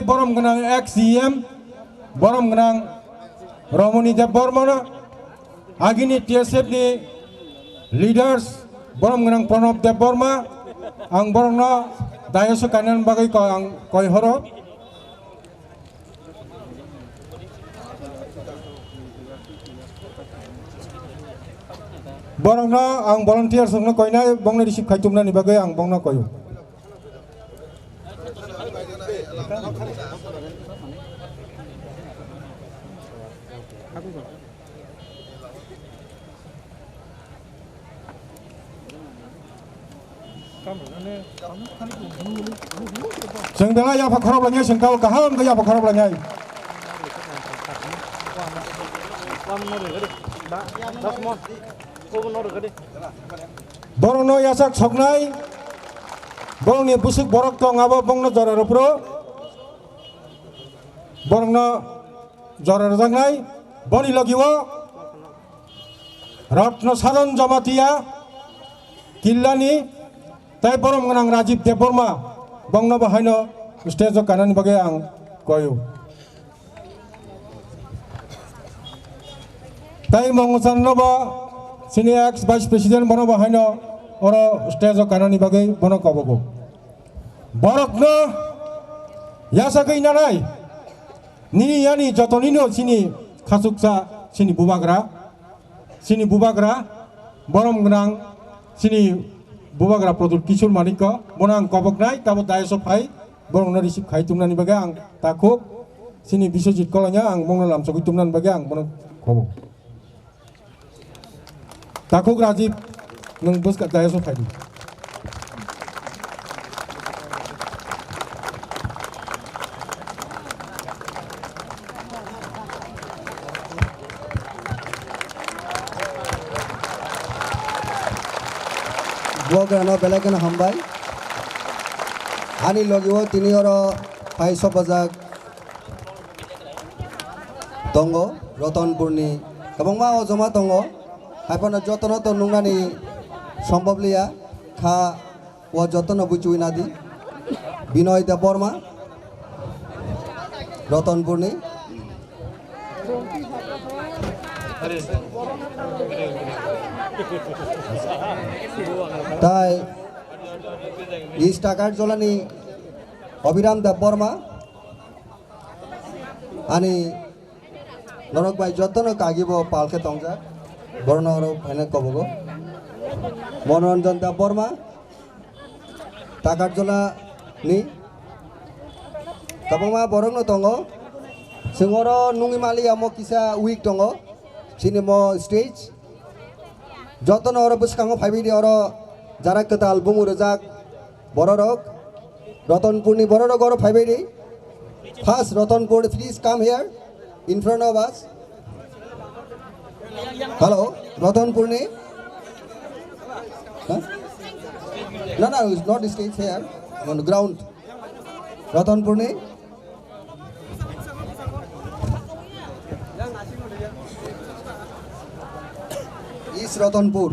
borom genang ex-CM borom genang Romani Debormana agini TSF ni leaders borom genang Pranab Deborma ang borongno dayoso kanan bagai ko ang koi horo borongno ang volunteer sungno koina bongna receive khaitumna ni bagai ang bongna koyo Seng bela ya pak khorab lanyai sengkau kaham ke ya pak khorab lanyai. Borong no yasak sognai, borong ni busuk borok to ngabo bong no jora ropro, borong no jora rangai, boni logiwo, ratno sadon jamatia, killani. Tai borom ngenang Rajib Deborma bangno bahaino stage kanan bagai ang koyo tai mongsan noba sini ex vice president bono bahaino oro stage kanan bagai bono kobogo borokno yasa kai nanai nini yani jotonino sini khasuksa sini bubagra borom ngenang sini bubagra produk kisur manika bonang kobok nai tabo dayoso pai borong na receive khai tumnani bagang takuk sini bisojit kolanya ang mongna lam sogi tumnan bagang bonang kobok takuk Rajib nang bus ka dayoso pai Bogano belakan hambai, ani logiwo tini oro paiso bajak tongo roton purni, kabang ma ojoma tongo, haipana jotono to nungani সম্ভব liya kha o jotono bucui nadi, Binoy Deborma, roton purni. Tai Istakar Jolani Obiram Deborma ani norok bai jotono kagibo palke tongja bornoro phane kobogo Monoranjan Deborma Takar Jola ni kabama borongno tongo singoro nungimali amo kisa week tongo sini mo stage jotono oro buskango phaibi di oro jarak ketal bungu rejak bororok Ratanpur ni bororok oro phaibi di first Ratanpur please come here in front of us hello Ratanpur ni huh? No it's not the stage here on the ground Ratanpur ni East Ratanpur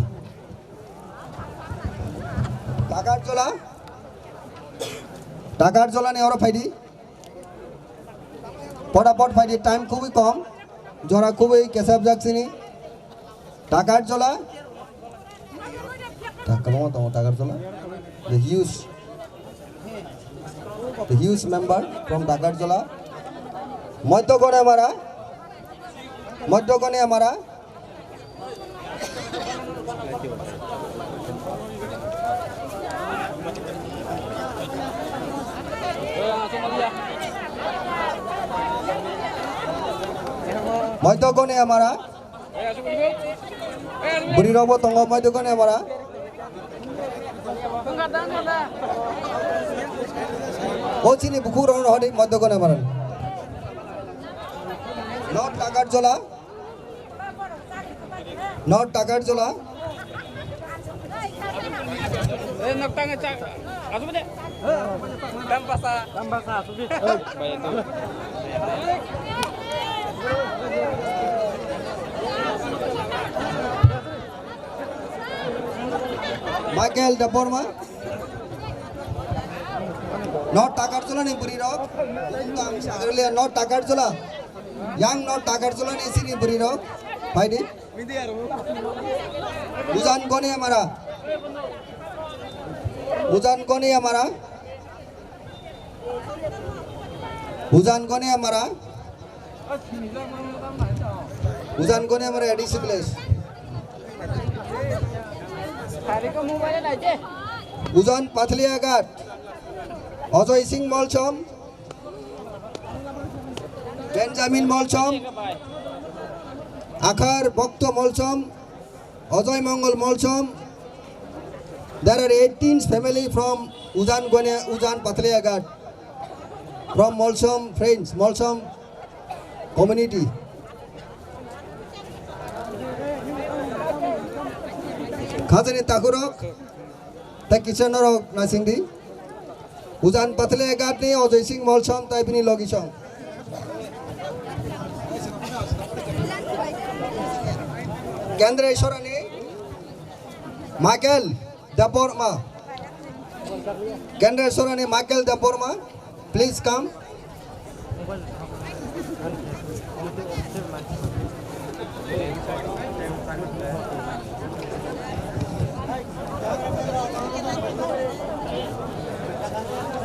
Takar Jola ni oro phaidi फटाफट फाइदे time खूब कम जरा खूब केसाब जाक्सिनी Takar Jola Takar Jola the huge member from Takar Jola मध्यकोणे हमारा मध्यकोणे हमारा बुरी robo तंगो मध्यकोणे हमारा कोचिनी बुकुर होने मध्यकोणे हमारा not Takar Jola Michael Deborma not takarjola ni buri rok tang sagrele not takarjola yang not takarjola ni sini buri rok bhai di ujan kone hamara ujan kone hamara ujan kone hamara ujan kone hamara adc place ujan pathliya ghat Ajoy Singh Molchom, Benjamin Molchom, Akhar Bhakto Molchom, Ajoy Mongol Molchom. There are 18 family from Ujan Pathliya Ghat, from Molchom friends, Molchom community. Khazani Takurok, the Kishanorok Nasingdi. Ujan Pathliya Ghat ni Ajoy Singh Molchom tai pani logichom. Kendreshwara ni Michael Daporma. Kendreshwara ni Michael Daporma. Please come.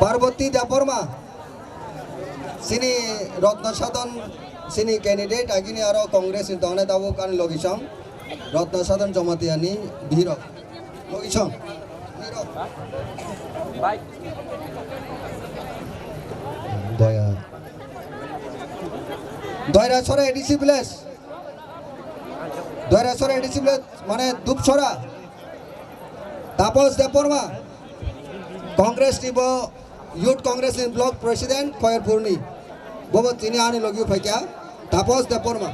Parvati Daporma, sini Ratna Sadan, sini candidate, agini aro Congress in Dona Davu kan logisam, Ratna Sadan Jamatiani, Bihiro, logisam, Bihiro. Doira Sora ADC Place, Doira Sora ADC Place, mane Dup Sora, Tapos Daporma, Congress Tibo. Youth Congress in Block President Khoyar Purni. Bobo tini ani logi phaikia. Tapos Daporma.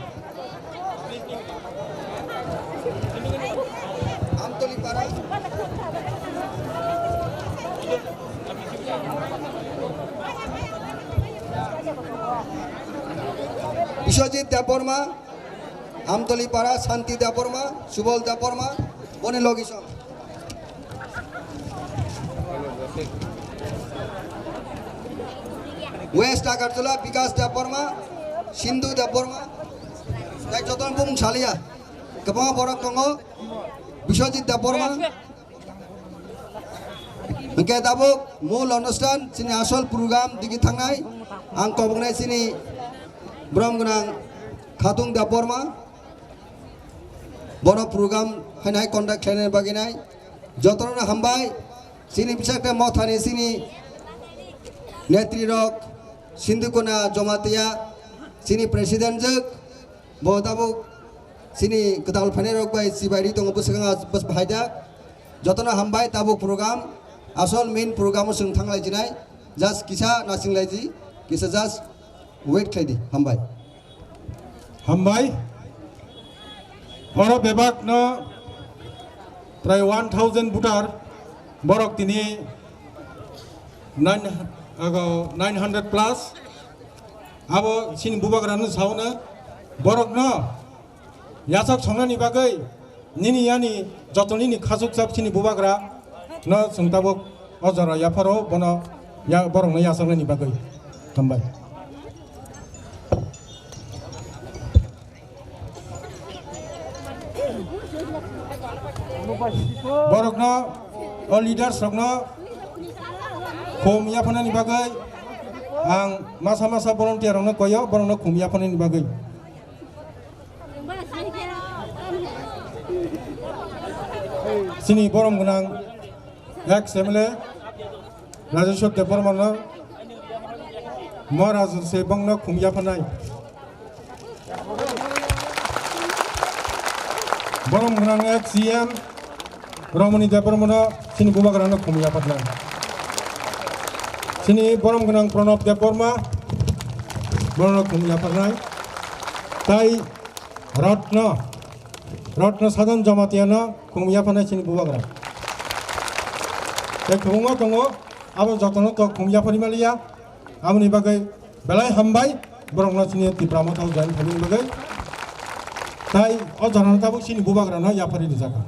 Amtoli para. Bishwajit Daporma. Amtoli para. Shanti Daporma. Subol Daporma. Bone logi sab. West Agartala, Vikas Daporma, Sindhu Daporma, Jotan Bung Chalia, Kapama Borak Kongo, Bishwajit Daporma, Mungkin tabuk mul অনুষ্ঠান sini asal program digi thangnai, ang kobongnai sini brom gunang Khatung Daporma, boro program hanai conduct khlene baginai, jotorna hambai, sini bisakta mothani sini netri rok Sindhu Kona Jamatiya sini presiden jek bodabu sini ketal phane rok bai sibari tong busanga bus bhaida jotona hambai tabu program asol main program sung thanglai jinai just kisa nasinglai ji kisa just wait khaidi hambai oro bebak no pray 1000 butar borok tini 900 plus abo sini bubagranu sauna borok no yasak songnani bagai nini yani jotoni ni khasuk sab sini bubagra no sungtabok ojara yaparo bono ya borok no yasagnani bagai hambai borok no all leaders rokno khom yapanani bagai ang masa-masa volunteer rokno koyo borok no khom yapanani bagai sini borom gunang ek semle Rajeshwar Deporma no Maharaj sebang no khom yapanai borom gunang ek CM Ramani Deporma no sini bubagrano khom yapanai sini borom gunang Pranab Deporma borom khom yapanai tai Ratna Sadan Jamatiya no khom yapanai sini bubagra te khongo tongo abo jotono to khom yapani malia amni bagai belai hambai borom no sini tipramo tau jan thani bagai tai o janana tabu sini bubagra no yapani dijaka